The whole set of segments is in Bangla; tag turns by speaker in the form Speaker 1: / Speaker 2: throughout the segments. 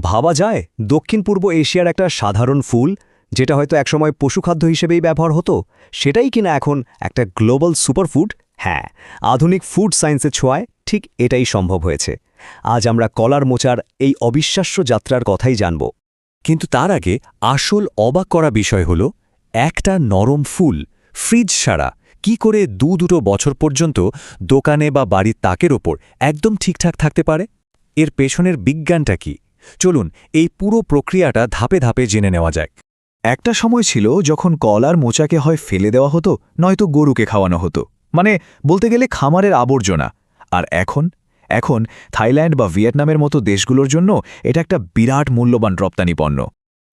Speaker 1: ভাবা যায় দক্ষিণ পূর্ব এশিয়ার একটা সাধারণ ফুল যেটা হয়তো একসময় পশুখাদ্য হিসেবেই ব্যবহার হতো সেটাই কিনা এখন একটা গ্লোবাল সুপারফুড। হ্যাঁ, আধুনিক ফুড সায়েন্সের ছোঁয়ায় ঠিক এটাই সম্ভব হয়েছে। আজ আমরা কলার মোচার এই অবিশ্বাস্য যাত্রার কথাই জানব।
Speaker 2: কিন্তু তার আগে আসল অবাক করা বিষয় হল একটা নরম ফুল ফ্রিজ ছাড়া কি করে দুটো বছর পর্যন্ত দোকানে বা বাড়ির তাকের ওপর একদম ঠিকঠাক থাকতে পারে। এর পেছনের বিজ্ঞানটা কি? চলুন এই পুরো প্রক্রিয়াটা ধাপে ধাপে জেনে নেওয়া যাক।
Speaker 3: একটা সময় ছিল যখন কলার মোচাকে হয় ফেলে দেওয়া হতো নয়তো গরুকে খাওয়ানো হতো, মানে বলতে গেলে খামারের আবর্জনা। আর এখন থাইল্যান্ড বা ভিয়েতনামের মতো দেশগুলোর জন্য এটা একটা বিরাট মূল্যবান রপ্তানি পণ্য।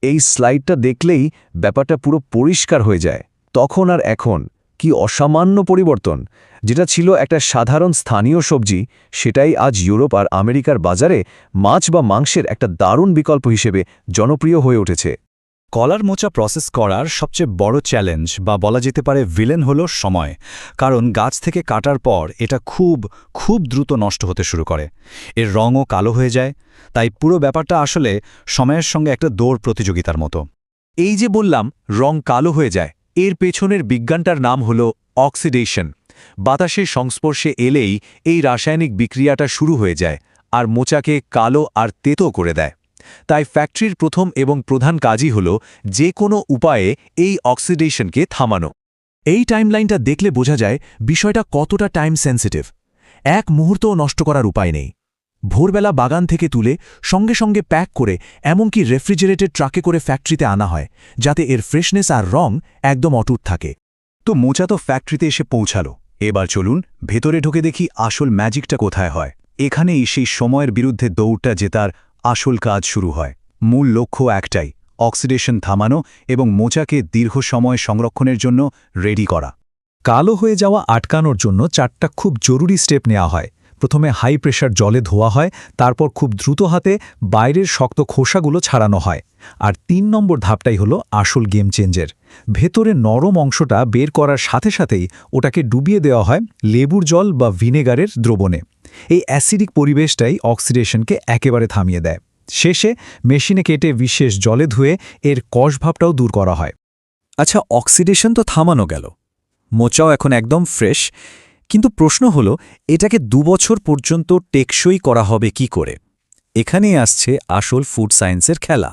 Speaker 3: এই স্লাইডটা দেখলেই ব্যাপারটা পুরো পরিষ্কার হয়ে যায়। তখন আর এখন কি অসামান্য পরিবর্তন। যেটা ছিল একটা সাধারণ স্থানীয় সবজি, সেটাই আজ ইউরোপ আর আমেরিকার বাজারে মাছ বা মাংসের একটা দারুণ বিকল্প হিসেবে জনপ্রিয় হয়ে উঠেছে।
Speaker 4: কলার মোচা প্রসেস করার সবচেয়ে বড় চ্যালেঞ্জ বা বলা যেতে পারে ভিলেন হল সময়। কারণ গাছ থেকে কাটার পর এটা খুব দ্রুত নষ্ট হতে শুরু করে, এর রঙও কালো হয়ে যায়। তাই পুরো ব্যাপারটা আসলে সময়ের সঙ্গে একটা দৌড় প্রতিযোগিতার মতো।
Speaker 2: এই যে বললাম রং কালো হয়ে যায়, এর পেছনের বিজ্ঞানটার নাম হল অক্সিডেশন। বাতাসের সংস্পর্শে এলেই এই রাসায়নিক বিক্রিয়াটা শুরু হয়ে যায় আর মোচাকে কালো আর তেতো করে দেয়। তাই ফ্যাক্টরির প্রথম এবং প্রধান কাজই হল যে কোনো উপায়ে এই অক্সিডেশনকে থামানো। এই টাইমলাইনটা দেখলে বোঝা যায় বিষয়টা কতটা টাইম সেন্সিটিভ। এক মুহূর্তও নষ্ট করার উপায় নেই। ভোরবেলা বাগান থেকে তুলে সঙ্গে সঙ্গে প্যাক করে এমনকি রেফ্রিজারেটেড ট্রাকে করে ফ্যাক্টরিতে আনা হয়, যাতে এর ফ্রেশনেস আর রং একদম অটুট থাকে।
Speaker 3: তো মোচা তো ফ্যাক্টরিতে এসে পৌঁছালো, এবার চলুন ভেতরে ঢুকে দেখি আসল ম্যাজিকটা কোথায় হয়। এখানেই সেই সময়ের বিরুদ্ধে দৌড়টা জেতার আসল কাজ শুরু হয়। মূল লক্ষ্য একটাই, অক্সিডেশন থামানো এবং মোচাকে দীর্ঘ সময় সংরক্ষণের জন্য রেডি করা।
Speaker 5: কালো হয়ে যাওয়া আটকানোর জন্য 4টা খুব জরুরি স্টেপ নেওয়া হয়। প্রথমে হাই প্রেশার জলে ধোয়া হয়, তারপর খুব দ্রুত হাতে বাইরের শক্ত খোসাগুলো ছাড়ানো হয়। আর 3 নম্বর ধাপটাই হলো আসল গেম চেঞ্জের। ভেতরে নরম অংশটা বের করার সাথে সাথেই ওটাকে ডুবিয়ে দেওয়া হয় লেবুর জল বা ভিনেগারের দ্রবণে। এই অ্যাসিডিক পরিবেশটাই অক্সিডেশনকে একেবারে থামিয়ে দেয়। শেষে মেশিনে কেটে বিশেষ জলে ধুয়ে এর কষভাবটাও দূর করা হয়।
Speaker 2: আচ্ছা, অক্সিডেশন তো থামানো গেল, মোচাও এখন একদম ফ্রেশ, কিন্তু প্রশ্ন হলো এটাকে 2 বছর পর্যন্ত টেকসই করা হবে কি করে? এখানেই আসছে আসল ফুড সায়েন্সের খেলা।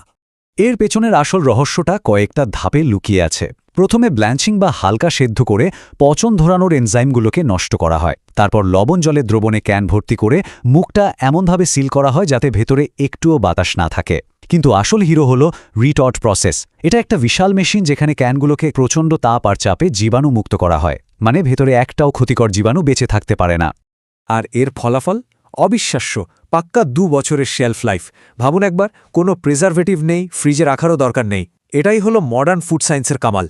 Speaker 1: এর পেছনের আসল রহস্যটা কয়েকটা ধাপে লুকিয়ে আছে। প্রথমে ব্ল্যাঞ্চিং বা হালকা সেদ্ধ করে পচন ধরানোর এনজাইমগুলোকে নষ্ট করা হয়। তারপর লবণ জলের দ্রবণে ক্যান ভর্তি করে মুখটা এমনভাবে সিল করা হয় যাতে ভেতরে একটুও বাতাস না থাকে। কিন্তু আসল হিরো হলো রিটর্ট প্রসেস। এটা একটা বিশাল মেশিন যেখানে ক্যানগুলোকে প্রচণ্ড তাপ আর চাপে জীবাণু মুক্ত করা হয়, মানে ভেতরে একটাও ক্ষতিকর জীবাণু বেঁচে থাকতে পারে না।
Speaker 2: আর এর ফলাফল অবিশ্বাস্য, পাক্কা 2 বছরের শেলফ লাইফ। ভাবুন একবার, কোনো প্রিজারভেটিভ নেই, ফ্রিজে রাখারও দরকার নেই। এটাই হলো মডার্ন ফুড সায়েন্সের কামাল।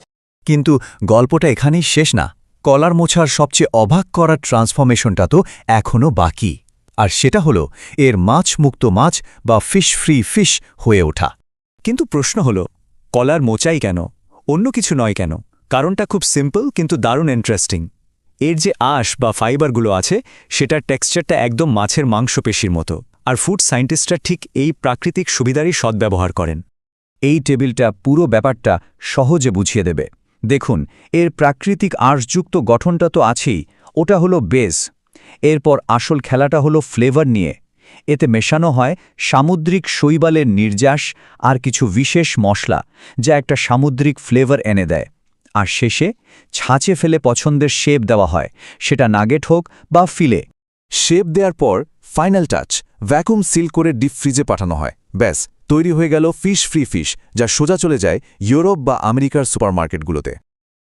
Speaker 1: কিন্তু গল্পটা এখানেই শেষ না। কলার মোছার সবচেয়ে অবাক করার ট্রান্সফরমেশনটা তো এখনও বাকি। আর সেটা হলো এর মাছমুক্ত মাছ বা ফিশ ফ্রি ফিশ হয়ে ওঠা। কিন্তু প্রশ্ন হলো, কলার মোচাই কেন, অন্য কিছু নয় কেন? কারণটা খুব সিম্পল কিন্তু দারুণ ইন্টারেস্টিং। এর যে আঁশ বা ফাইবারগুলো আছে সেটার টেক্সচারটা একদম মাছের মাংসপেশির মতো। আর ফুড সায়েন্টিস্টরা ঠিক এই প্রাকৃতিক সুবিধারই সদ্ব্যবহার করেন। এই টেবিলটা পুরো ব্যাপারটা সহজে বুঝিয়ে দেবে। দেখুন, এর প্রাকৃতিক আঁশযুক্ত গঠনটা তো আছেই, ওটা হলো বেস। এরপর আসল খেলাটা হলো ফ্লেভার নিয়ে। এতে মেশানো হয় সামুদ্রিক শৈবালের নির্যাস আর কিছু বিশেষ মশলা, যা একটা সামুদ্রিক ফ্লেভার এনে দেয়। আর শেষে ছাঁচে ফেলে পছন্দের শেপ দেওয়া হয়, সেটা নাগেট হোক বা ফিলে।
Speaker 2: শেপ দেওয়ার পর ফাইনাল টাচ, ভ্যাকুম সিল করে ডিপ ফ্রিজে পাঠানো হয়। ব্যাস, তৈরি হয়ে গেল ফিশ ফ্রি ফিশ, যা সোজা চলে যায় ইউরোপ বা আমেরিকার সুপারমার্কেটগুলোতে।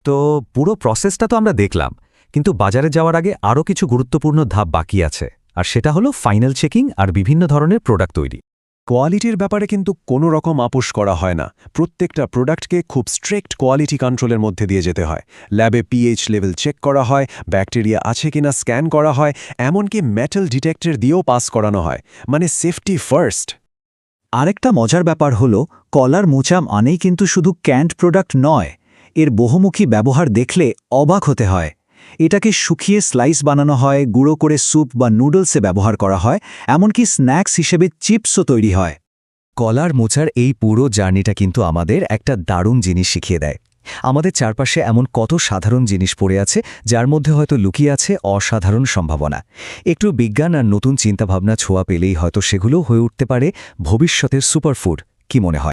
Speaker 1: তো পুরো প্রসেসটা তো আমরা দেখলাম, কিন্তু বাজারে যাওয়ার আগে আরও কিছু গুরুত্বপূর্ণ ধাপ বাকি আছে। আর সেটা হলো ফাইনাল চেকিং আর বিভিন্ন ধরনের প্রোডাক্ট তৈরি।
Speaker 3: কোয়ালিটির ব্যাপারে কিন্তু কোনো রকম আপোষ করা হয় না। প্রত্যেকটা প্রোডাক্টকে খুব স্ট্রিক্ট কোয়ালিটি কন্ট্রোলের মধ্যে দিয়ে যেতে হয়। ল্যাবে পিএইচ লেভেল চেক করা হয়, ব্যাকটেরিয়া আছে কিনা স্ক্যান করা হয়, এমনকি মেটাল ডিটেক্টর দিয়েও পাস করানো হয়, মানে সেফটি ফার্স্ট।
Speaker 5: আরেকটা মজার ব্যাপার হলো, কলার মোচা মানেই কিন্তু শুধু ক্যান্ড প্রোডাক্ট নয়। এর বহুমুখী ব্যবহার দেখলে অবাক হতে হয়। এটাকে শুকিয়ে স্লাইস বানানো হয়, গুঁড়ো করে স্যুপ বা নুডলসে ব্যবহার করা হয়, এমনকি স্ন্যাক্স হিসেবে চিপসও তৈরি হয়।
Speaker 1: কলার মোচার এই পুরো জার্নিটা কিন্তু আমাদের একটা দারুণ জিনিস শিখিয়ে দেয়। আমাদের চারপাশে এমন কত সাধারণ জিনিস পড়ে আছে যার মধ্যে হয়তো লুকিয়ে আছে অসাধারণ সম্ভাবনা। একটু বিজ্ঞান আর নতুন চিন্তাভাবনা ছোঁয়া পেলেই হয়তো সেগুলো হয়ে উঠতে পারে ভবিষ্যতের সুপারফুড। কি মনে হয়?